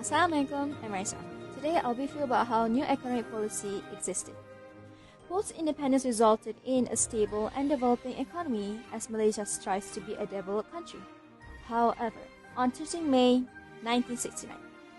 Assalamualaikum, I'm Raisa. Today I'll brief you about how new economic policy existed. Post-independence resulted in a stable and developing economy as Malaysia strives to be a developed country. However, on 13 May 1969,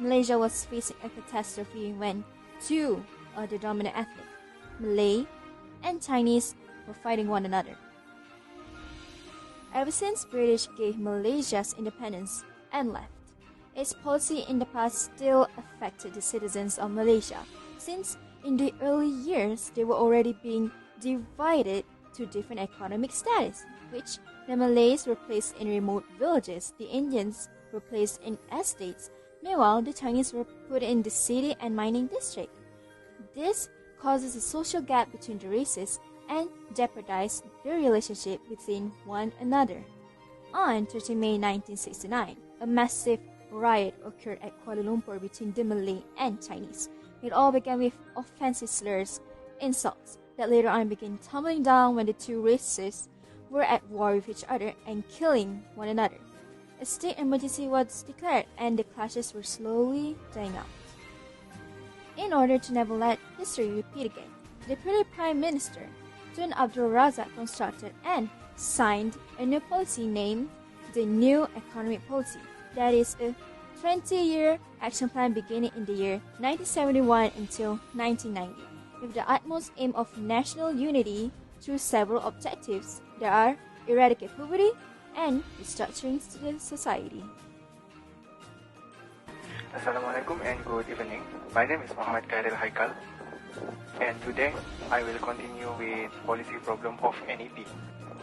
Malaysia was facing a catastrophe when two of the dominant ethnic, Malay and Chinese, were fighting one another. Ever since British gave Malaysia's independence and left, its policy in the past still affected the citizens of Malaysia, since in the early years they were already being divided to different economic status, which the Malays were placed in remote villages, the Indians were placed in estates, meanwhile the Chinese were put in the city and mining district. This causes a social gap between the races and jeopardized their relationship within one another. On 13 May 1969, a massive riot occurred at Kuala Lumpur between the Malay and Chinese. It all began with offensive slurs, insults, that later on began tumbling down when the two races were at war with each other and killing one another. A state emergency was declared and the clashes were slowly dying out. In order to never let history repeat again, the Deputy Prime Minister, Tun Abdul Razak, constructed and signed a new policy named the New Economic Policy. That is a 20-year action plan beginning in the year 1971 until 1990, with the utmost aim of national unity through several objectives. There are eradicate poverty and restructuring the society. Assalamualaikum and good evening. My name is Muhammad Khairil Haikal, and today I will continue with policy problem of NEP.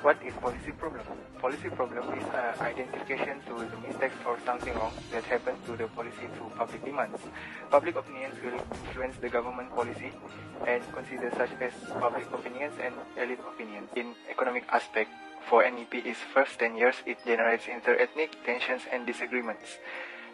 What is policy problem? Policy problem is identification to the mistakes or something wrong that happens to the policy through public demands. Public opinions will influence the government policy and consider such as public opinions and elite opinions. In economic aspect, for NEP is first 10 years it generates inter-ethnic tensions and disagreements.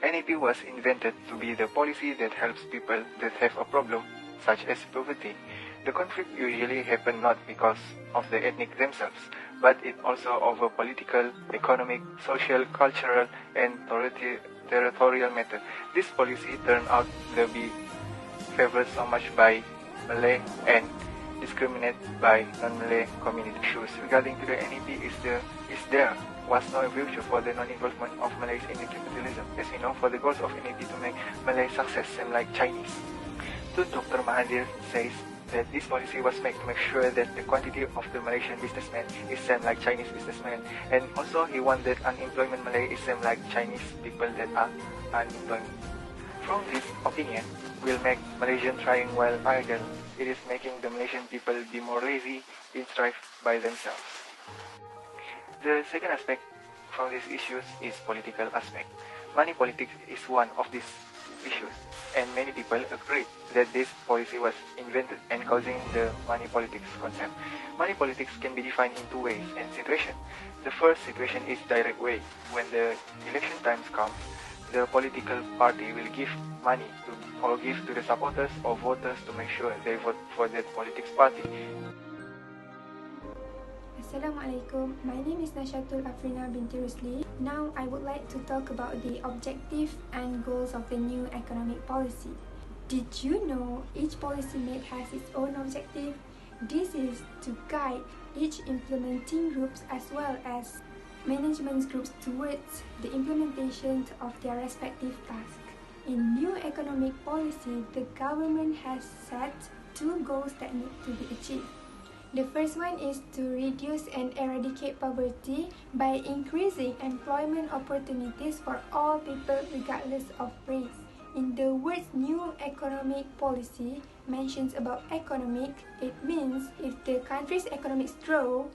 NEP was invented to be the policy that helps people that have a problem, such as poverty. The conflict usually happen not because of the ethnic themselves, but it also over political, economic, social, cultural, and territorial matter. This policy turned out to be favored so much by Malay and discriminated by non-Malay community. Issues regarding to the NEP is there was no future for the non-involvement of Malays in the capitalism. As you know, for the goals of NEP to make Malay success same like Chinese. Dr. Mahathir says that this policy was made to make sure that the quantity of the Malaysian businessmen is same like Chinese businessmen, and also he wanted unemployment Malay is same like Chinese people that are unemployed. From this opinion, will make Malaysian trying while idle. It is making the Malaysian people be more lazy in strive by themselves. The second aspect from these issues is political aspect. Money politics is one of these issues, and many people agree that this policy was invented and causing the money politics concept. Money politics can be defined in two ways and situations. The first situation is direct way. When the election times comes, the political party will give money to or give to the supporters or voters to make sure they vote for that politics party. Assalamualaikum, my name is Nashatul Afrina binti Rusli. Now I would like to talk about the objective and goals of the new economic policy. Did you know each policy made has its own objective? This is to guide each implementing groups as well as management groups towards the implementation of their respective tasks. In new economic policy, the government has set two goals that need to be achieved. The first one is to reduce and eradicate poverty by increasing employment opportunities for all people regardless of race. In the words new economic policy mentions about economic, it means if the country's economics grow,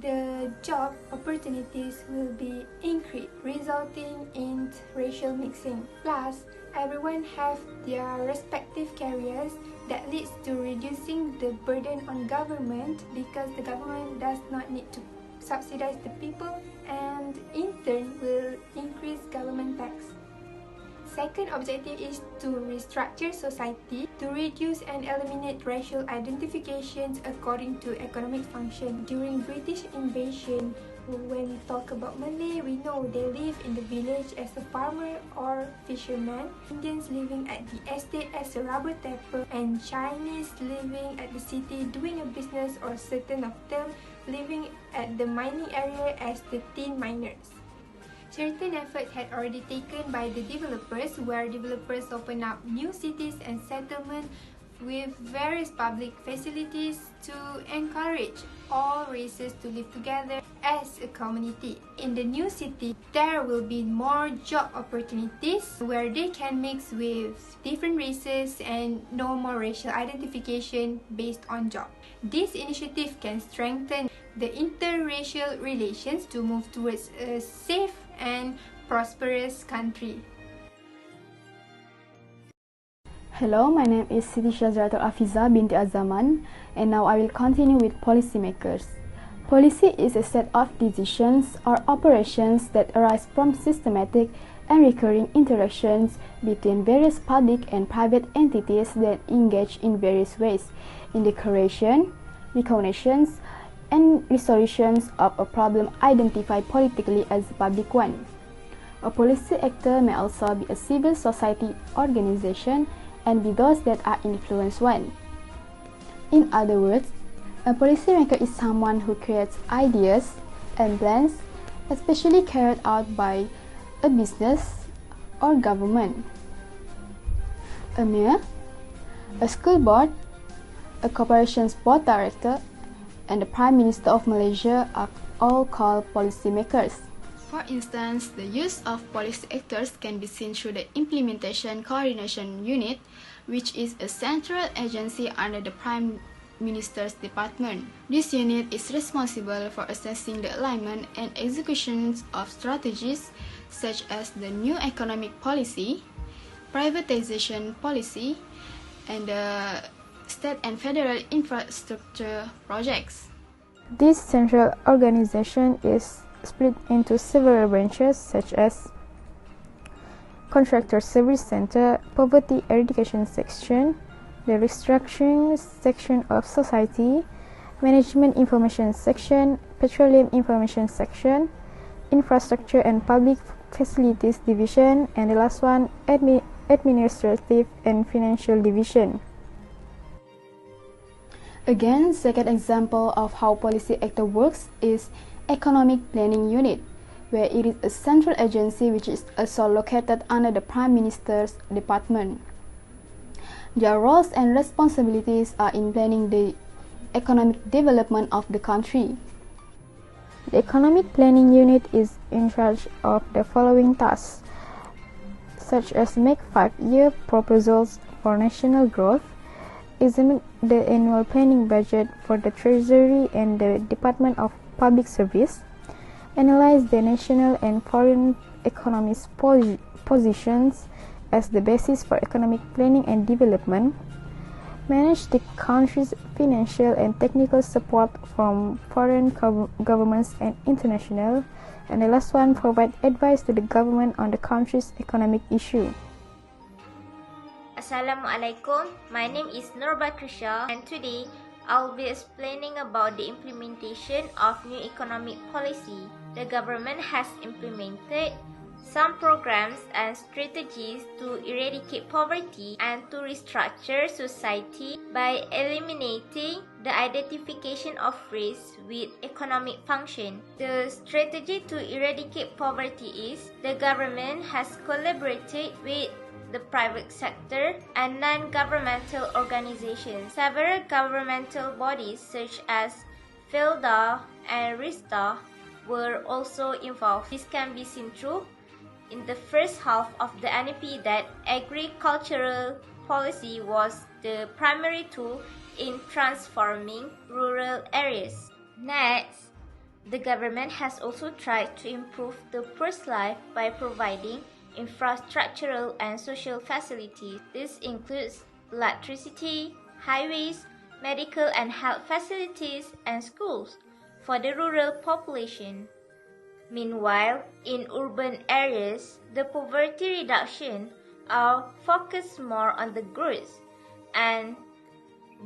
the job opportunities will be increased, resulting in racial mixing. Plus, everyone have their respective careers that leads to reducing the burden on government because the government does not need to subsidize the people and in turn will increase government tax. Second objective is to restructure society to reduce and eliminate racial identifications according to economic function. During British invasion, When we talk about Malay, we know they live in the village as a farmer or fisherman, Indians living at the estate as a rubber tapper, and Chinese living at the city doing a business, or certain of them living at the mining area as the tin miners. Certain effort had already taken by the developers, where developers open up new cities and settlements with various public facilities to encourage all races to live together as a community. In the new city, there will be more job opportunities where they can mix with different races and no more racial identification based on job. This initiative can strengthen the interracial relations to move towards a safe and prosperous country. Hello, my name is Siti Shazratul Afiza binti Azaman, and now I will continue with policymakers. Policy is a set of decisions or operations that arise from systematic and recurring interactions between various public and private entities that engage in various ways in the creation, recognition, and resolutions of a problem identified politically as a public one. A policy actor may also be a civil society organization and be those that are influenced one. In other words, a policymaker is someone who creates ideas and plans, especially carried out by a business or government. A mayor, a school board, a corporation's board director, and the Prime Minister of Malaysia are all called policymakers. For instance, the use of policy actors can be seen through the Implementation Coordination Unit, which is a central agency under the Prime Minister's Department. This unit is responsible for assessing the alignment and execution of strategies such as the new economic policy, privatization policy, and the state and federal infrastructure projects. This central organization is split into several branches such as Contractor Service Center, Poverty Eradication Section, the Restructuring Section of Society, Management Information Section, Petroleum Information Section, Infrastructure and Public Facilities Division, and the last one, Administrative and Financial Division. Again, second example of how policy actor works is Economic Planning Unit, where it is a central agency which is also located under the Prime Minister's Department. Their roles and responsibilities are in planning the economic development of the country. The Economic Planning Unit is in charge of the following tasks, such as make 5-year proposals for national growth, examine the annual planning budget for the Treasury and the Department of Public Service, analyze the national and foreign economies' positions as the basis for economic planning and development, manage the country's financial and technical support from foreign governments and international, and the last one, provide advice to the government on the country's economic issue. Assalamualaikum, my name is Nurba Krisha, and today I'll be explaining about the implementation of new economic policy. The government has implemented some programs and strategies to eradicate poverty and to restructure society by eliminating the identification of race with economic function. The strategy to eradicate poverty is the government has collaborated with the private sector and non-governmental organizations. Several governmental bodies such as FILDA and RISTA were also involved. This can be seen through in the first half of the NEP that agricultural policy was the primary tool in transforming rural areas. Next, the government has also tried to improve the poor's life by providing infrastructural and social facilities. This includes electricity, highways, medical and health facilities, and schools for the rural population. Meanwhile, in urban areas, the poverty reduction are focused more on the growth and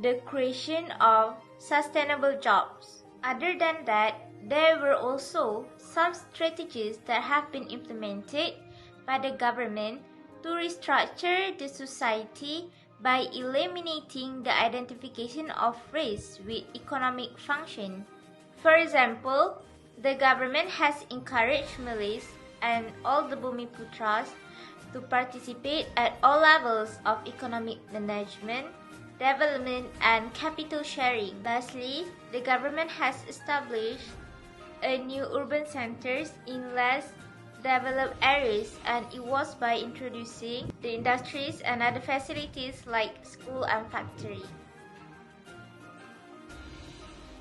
the creation of sustainable jobs. Other than that, There were also some strategies that have been implemented by the government to restructure the society by eliminating the identification of race with economic function. For example, the government has encouraged Malays and all the Bumiputras to participate at all levels of economic management, development, and capital sharing. Lastly, the government has established a new urban centers in less developed areas, and it was by introducing the industries and other facilities like school and factory.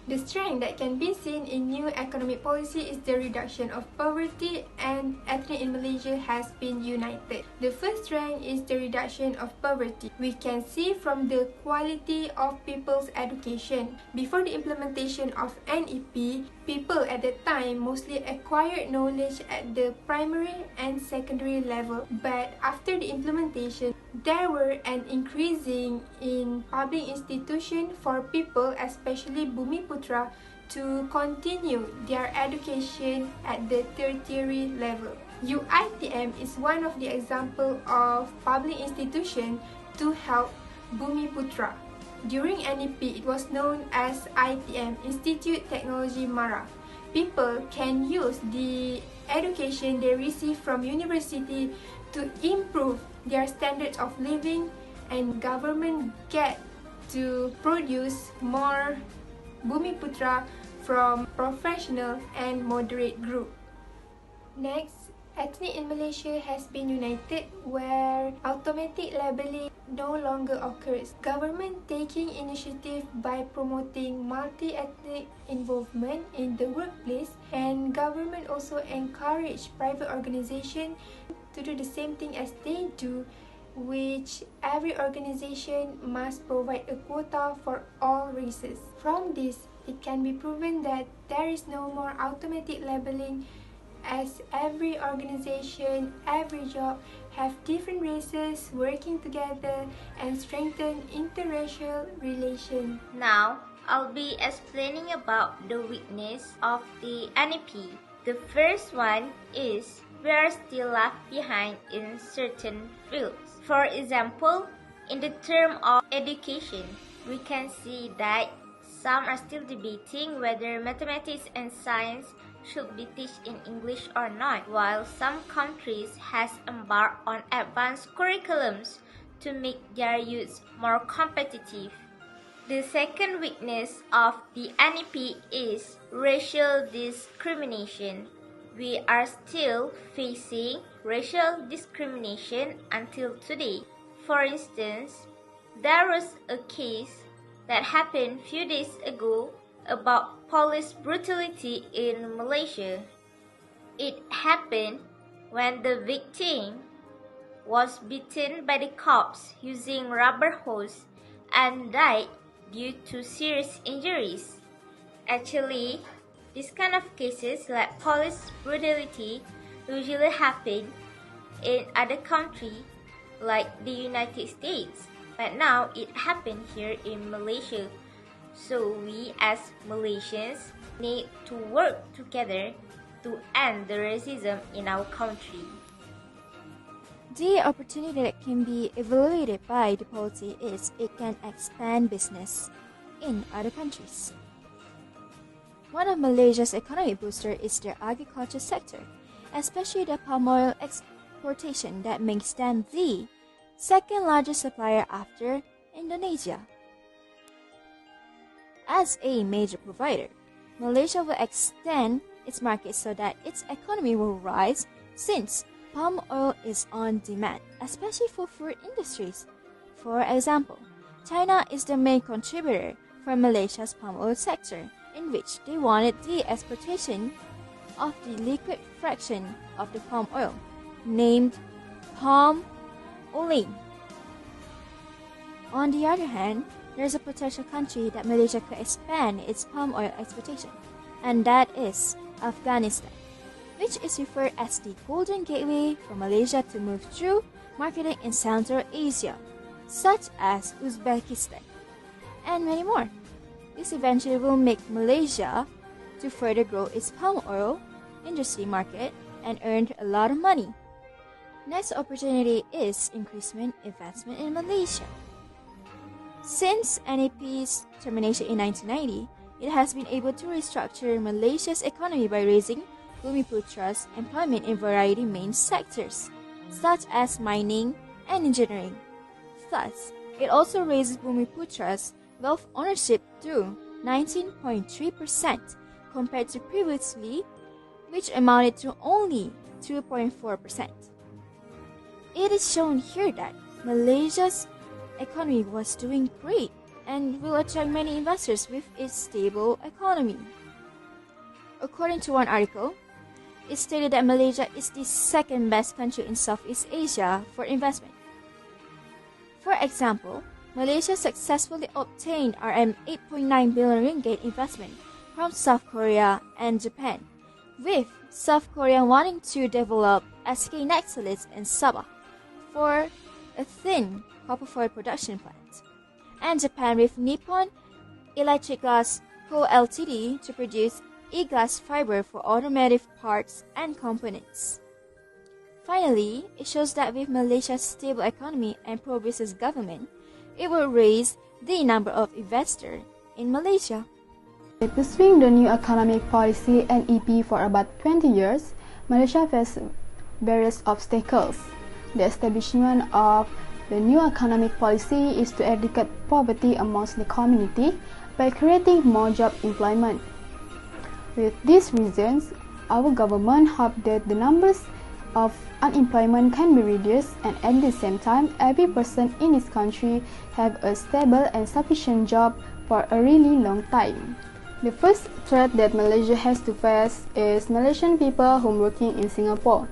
The strength that can be seen in new economic policy is the reduction of poverty, and ethnic in Malaysia has been united. The first strength is the reduction of poverty. We can see from the quality of people's education. Before the implementation of NEP, people at that time mostly acquired knowledge at the primary and secondary level. But after the implementation, there were an increasing in public institution for people, especially Bumiputra, to continue their education at the tertiary level. UITM is one of the example of public institution to help Bumiputra. During NEP, it was known as ITM, Institute Technology Mara. People can use the education they receive from university to improve their standards of living, and government get to produce more Bumiputra from professional and moderate group. Next, ethnic in Malaysia has been united where automatic labeling no longer occurs. Government taking initiative by promoting multi-ethnic involvement in the workplace, and government also encourage private organization to do the same thing as they do, which every organization must provide a quota for all races. From this, it can be proven that there is no more automatic labeling, as every organization, every job have different races working together and strengthen interracial relations. Now, I'll be explaining about the weakness of the NEP. The first one is we are still left behind in certain fields. For example, in the term of education, we can see that some are still debating whether mathematics and science should be taught in English or not, while some countries has embarked on advanced curriculums to make their youth more competitive. The second weakness of the NEP is racial discrimination. We are still facing racial discrimination until today. For instance, there was a case that happened few days ago about police brutality in Malaysia. It happened when the victim was beaten by the cops using rubber hose and died due to serious injuries. Actually, these kind of cases like police brutality usually happen in other countries like the United States, but now it happened here in Malaysia. So we as Malaysians need to work together to end the racism in our country. The opportunity that can be evaluated by the policy is it can expand business in other countries. One of Malaysia's economic boosters is their agriculture sector, especially the palm oil exportation that makes them the second largest supplier after Indonesia. As a major provider, Malaysia will extend its market so that its economy will rise since palm oil is on demand, especially for food industries. For example, China is the main contributor for Malaysia's palm oil sector, in which they wanted the exportation of the liquid fraction of the palm oil, named palm oil. On the other hand, there is a potential country that Malaysia could expand its palm oil exportation, and that is Afghanistan, which is referred as the Golden Gateway for Malaysia to move through marketing in Central Asia, such as Uzbekistan, and many more. This eventually will make Malaysia to further grow its palm oil industry market and earned a lot of money. Next opportunity is increasement investment in Malaysia. Since NAP's termination in 1990, it has been able to restructure Malaysia's economy by raising Bumiputra's employment in variety main sectors, such as mining and engineering. Thus, it also raises Bumiputra's wealth ownership to 19.3% compared to previously, which amounted to only 2.4%. It is shown here that Malaysia's economy was doing great and will attract many investors with its stable economy. According to one article, it stated that Malaysia is the second best country in Southeast Asia for investment. For example, Malaysia successfully obtained RM 8.9 billion ringgit investment from South Korea and Japan, with South Korea wanting to develop SK Nexalis in Sabah for a thin copper foil production plant, and Japan with Nippon Electric Glass Co. Ltd. to produce e-glass fiber for automotive parts and components. Finally, it shows that with Malaysia's stable economy and pro-business government, it will raise the number of investors in Malaysia. Pursuing the new economic policy NEP for about 20 years, Malaysia faced various obstacles. The establishment of the new economic policy is to eradicate poverty amongst the community by creating more job employment. With these reasons, our government hopes that the numbers of unemployment can be reduced and at the same time, every person in this country have a stable and sufficient job for a really long time. The first threat that Malaysia has to face is Malaysian people who are working in Singapore.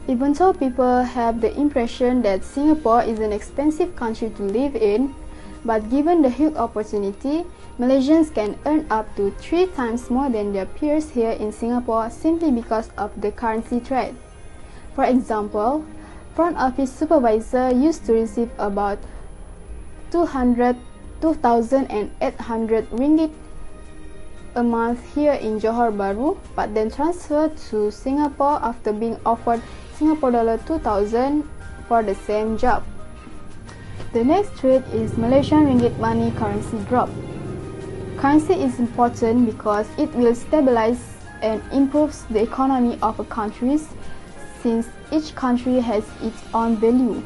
Even though people have the impression that Singapore is an expensive country to live in, but given the huge opportunity, Malaysians can earn up to 3 times more than their peers here in Singapore simply because of the currency trade. For example, front office supervisor used to receive about 2,800 ringgit a month here in Johor Bahru, but then transferred to Singapore after being offered Singapore dollar 2,000 for the same job. The next threat is Malaysian ringgit money currency drop. Currency is important because it will stabilize and improves the economy of a country since each country has its own value.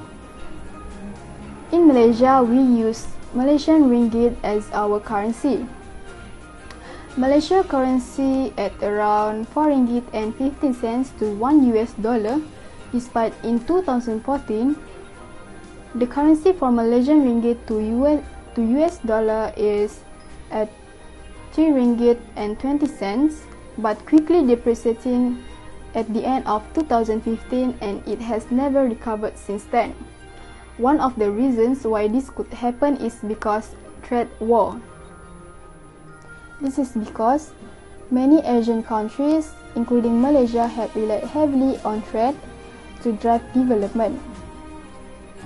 In Malaysia, we use Malaysian ringgit as our currency. Malaysia currency at around 4 ringgit and 15 cents to $1, despite in 2014, the currency for Malaysian ringgit to US dollar is at 3 ringgit and 20 cents, but quickly depreciating at the end of 2015, and it has never recovered since then. One of the reasons why this could happen is because trade war. This is because many Asian countries, including Malaysia, have relied heavily on trade to drive development.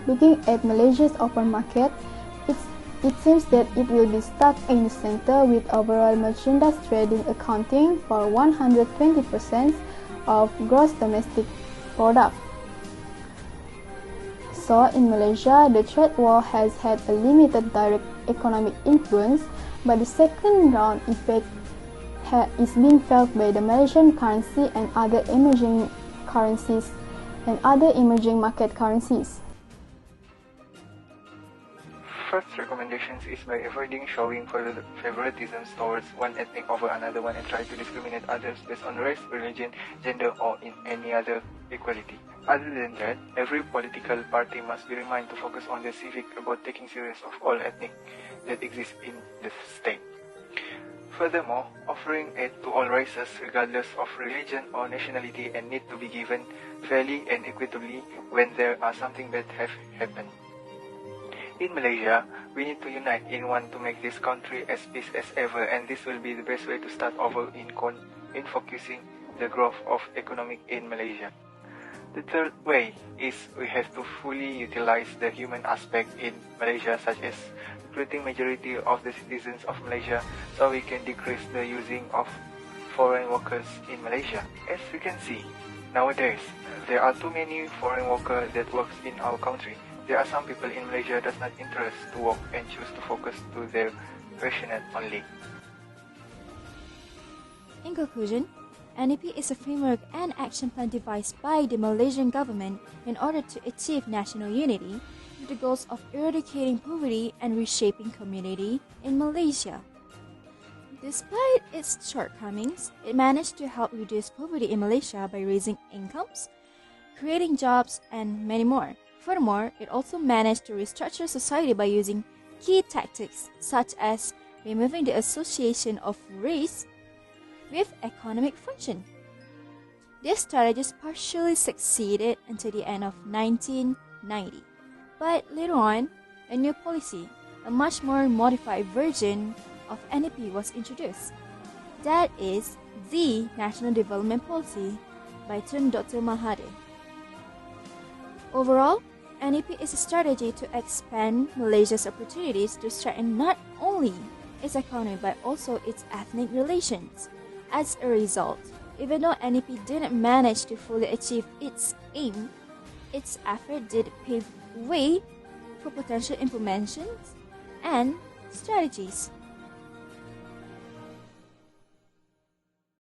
Looking at Malaysia's open market, it seems that it will be stuck in the center with overall merchandise trading accounting for 120% of gross domestic product. So in Malaysia, the trade war has had a limited direct economic influence, but the second round effect is being felt by the Malaysian currency and other emerging currencies and other emerging market currencies. First recommendations is by avoiding showing favoritism towards one ethnic over another one and try to discriminate others based on race, religion, gender, or in any other equality. Other than that, every political party must be reminded to focus on the civic about taking serious of all ethnic that exist in the state. Furthermore, offering aid to all races regardless of religion or nationality and need to be given fairly and equitably when there are something bad have happened. In Malaysia, we need to unite in one to make this country as peace as ever, and this will be the best way to start over in focusing the growth of economic in Malaysia. The third way is we have to fully utilize the human aspect in Malaysia, such as recruiting majority of the citizens of Malaysia so we can decrease the using of foreign workers in Malaysia. As we can see, nowadays, there are too many foreign workers that works in our country. There are some people in Malaysia that's not interested to work and choose to focus to their passionate only. In conclusion, NEP is a framework and action plan devised by the Malaysian government in order to achieve national unity with the goals of eradicating poverty and reshaping community in Malaysia. Despite its shortcomings, it managed to help reduce poverty in Malaysia by raising incomes, creating jobs, and many more. Furthermore, it also managed to restructure society by using key tactics such as removing the association of race with economic function. These strategies partially succeeded until the end of 1990. But later on, a new policy, a much more modified version of NEP was introduced. That is the National Development Policy by Tun Dr. Mahathir. Overall, NEP is a strategy to expand Malaysia's opportunities to strengthen not only its economy but also its ethnic relations. As a result, even though NEP didn't manage to fully achieve its aim, its effort did pave way for potential implementations and strategies